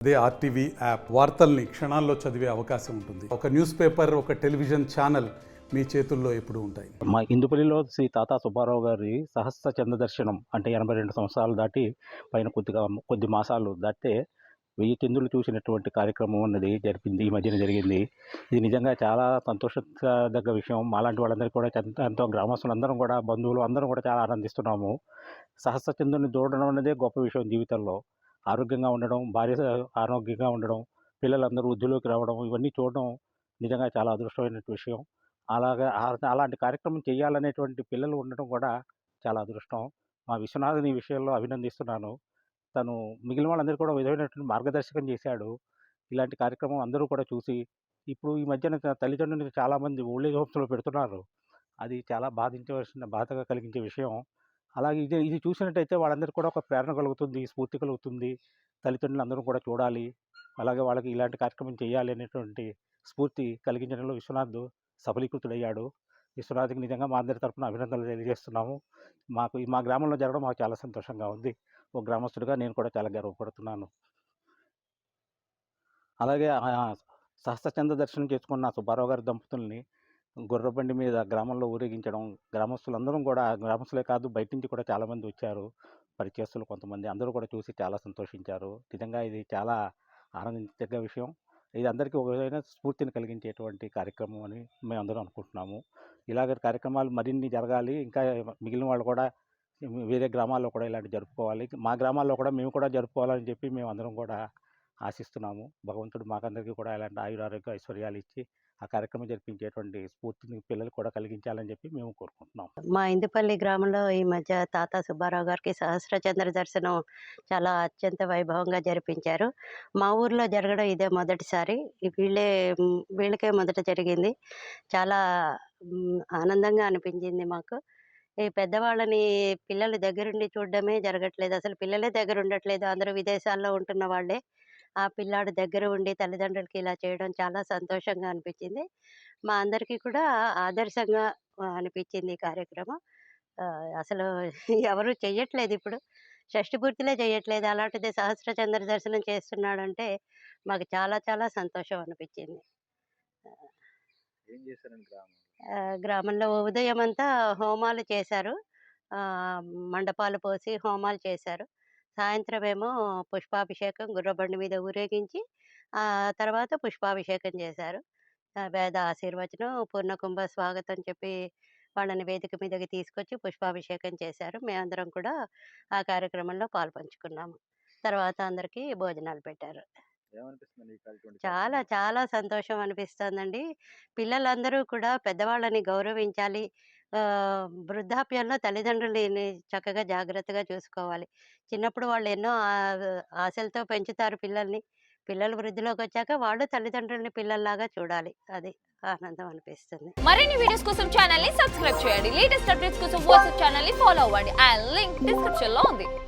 అదే RTV app వార్తల్ని క్షణాల్లో చదివే అవకాశం ఉంటుంది. ఒక న్యూస్ పేపర్, ఒక టెలివిజన్ ఛానల్ మీ చేతుల్లో ఎప్పుడూ ఉంటాయి. మా ఇందుపల్లిలో శ్రీ తాతా సుబ్బారావు గారి సహస్ర చంద్ర దర్శనం అంటే 82 సంవత్సరాలు దాటి పైన కొద్ది మాసాలు దాటితే 1000 చంద్రులు చూసినటువంటి కార్యక్రమం అన్నది జరిపింది, ఈ మధ్యన జరిగింది. ఇది నిజంగా చాలా సంతోషదగ్గ విషయం. మాలాంటి వాళ్ళందరికీ కూడా ఎంతో గ్రామస్తులందరం కూడా, బంధువులు అందరం కూడా చాలా ఆనందిస్తున్నాము. సహస్ర చంద్రుని చూడడం అన్నదే గొప్ప విషయం జీవితంలో. ఆరోగ్యంగా ఉండడం, భార్య ఆరోగ్యంగా ఉండడం, పిల్లలందరూ వృద్ధిలోకి రావడం, ఇవన్నీ చూడడం నిజంగా చాలా అదృష్టమైన విషయం. అలాంటి కార్యక్రమం చేయాలనేటువంటి పిల్లలు ఉండడం కూడా చాలా అదృష్టం. మా విశ్వనాథన్ ఈ విషయంలో అభినందిస్తున్నాను. తను మిగిలిన వాళ్ళందరికీ కూడా విధమైనటువంటి మార్గదర్శకం చేశాడు. ఇలాంటి కార్యక్రమం అందరూ కూడా చూసి, ఇప్పుడు ఈ మధ్యన తల్లిదండ్రులకు చాలామంది ఓల్డ్ ఏజ్ హోమ్స్‌లో పెడుతున్నారు. అది చాలా బాధగా కలిగించే విషయం. అలాగే ఇది చూసినట్టయితే వాళ్ళందరికీ కూడా ఒక ప్రేరణ కలుగుతుంది, స్ఫూర్తి కలుగుతుంది. తల్లిదండ్రులందరూ కూడా చూడాలి, అలాగే వాళ్ళకి ఇలాంటి కార్యక్రమం చేయాలి అనేటువంటి స్ఫూర్తి కలిగించడంలో విశ్వనాథ్ సఫలీకృతుడయ్యాడు. విశ్వనాథ్‌కి నిజంగా మా అందరి తరపున అభినందనలు తెలియజేస్తున్నాము. మా గ్రామంలో జరగడం మాకు చాలా సంతోషంగా ఉంది. ఒక గ్రామస్తుడిగా నేను కూడా చాలా గర్వపడుతున్నాను. అలాగే సహస్రచంద్ర దర్శనం చేసుకున్న సుబ్బారావు గారి దంపతుల్ని గుర్రబండి మీద గ్రామంలో ఊరేగించడం, గ్రామస్తులందరం కూడా, గ్రామస్తులే కాదు బయట నుంచి కూడా చాలామంది వచ్చారు. పరిచయస్తులు కొంతమంది అందరూ కూడా చూసి చాలా సంతోషించారు. నిజంగా ఇది చాలా ఆనందించదగ్గ విషయం. ఇది అందరికీ ఒక విధమైన స్ఫూర్తిని కలిగించేటువంటి కార్యక్రమం అని మేమందరం అనుకుంటున్నాము. ఇలాగ కార్యక్రమాలు మరిన్ని జరగాలి. ఇంకా మిగిలిన వాళ్ళు కూడా వేరే గ్రామాల్లో కూడా ఇలాంటివి జరుపుకోవాలి. మా గ్రామాల్లో కూడా మేము కూడా జరుపుకోవాలని చెప్పి మేమందరం కూడా ఆశిస్తున్నాము. భగవంతుడు మాకందరికీ కూడా ఇలాంటి ఆయురారోగ్య ఐశ్వర్యాలు ఇచ్చి ఆ కార్యక్రమం జరిపించేటువంటి స్ఫూర్తిని పిల్లలకు కూడా కలిగించాలని చెప్పి మేము కోరుకుంటున్నాం. మా ఇందుపల్లి గ్రామంలో ఈ మధ్య తాతా సుబ్బారావు గారికి సహస్రచంద్ర దర్శనం చాలా అత్యంత వైభవంగా జరిపించారు. మా ఊర్లో జరగడం ఇదే మొదటిసారి. వీళ్ళకే మొదట జరిగింది. చాలా ఆనందంగా అనిపించింది మాకు. ఈ పెద్దవాళ్ళని పిల్లలు దగ్గరుండి చూడడమే జరగట్లేదు. అసలు పిల్లలే దగ్గర ఉండట్లేదు. అందరూ విదేశాల్లో ఉంటున్న వాళ్ళే. ఆ పిల్లాడు దగ్గర ఉండి తల్లిదండ్రులకి ఇలా చేయడం చాలా సంతోషంగా అనిపించింది. మా అందరికీ కూడా ఆదర్శంగా అనిపించింది ఈ కార్యక్రమం. అసలు ఎవరు చెయ్యట్లేదు ఇప్పుడు. షష్టి పూర్తిలే చెయ్యట్లేదు. అలాంటిది సహస్ర చంద్ర దర్శనం చేస్తున్నాడంటే మాకు చాలా చాలా సంతోషం అనిపించింది. ఏం చేశారండి గ్రామంలో ఉదయమంతా హోమాలు చేశారు. మండపాలు పోసి హోమాలు చేశారు. సాయంత్రమేమో పుష్పాభిషేకం, గుర్రబండి మీద ఊరేగించి తర్వాత పుష్పాభిషేకం చేశారు. వేద ఆశీర్వచనం, పూర్ణకుంభ స్వాగతం చెప్పి వాళ్ళని వేదిక మీదకి తీసుకొచ్చి పుష్పాభిషేకం చేశారు. మేమందరం కూడా ఆ కార్యక్రమంలో పాలుపంచుకున్నాము. తర్వాత అందరికీ భోజనాలు పెట్టారు. చాలా చాలా సంతోషం అనిపిస్తోందండి. పిల్లలందరూ కూడా పెద్దవాళ్ళని గౌరవించాలి. వృద్ధాప్యంలో తల్లిదండ్రులని చక్కగా జాగ్రత్తగా చూసుకోవాలి. చిన్నప్పుడు వాళ్ళు ఎన్నో ఆశలతో పెంచుతారు పిల్లల్ని. పిల్లలు వృద్ధిలోకొచ్చాక వాళ్ళు తల్లిదండ్రులని పిల్లల్లాగా చూడాలి. అది ఆనందం అనిపిస్తుంది. మరిన్ని వీడియోస్ కోసం ఛానల్ ని సబ్స్క్రైబ్ చేయండి. లేటెస్ట్ అప్డేట్స్ కోసం వాట్సాప్ ఛానల్ ని ఫాలో అవ్వండి. ఆ లింక్ డిస్క్రిప్షన్ లో ఉంది.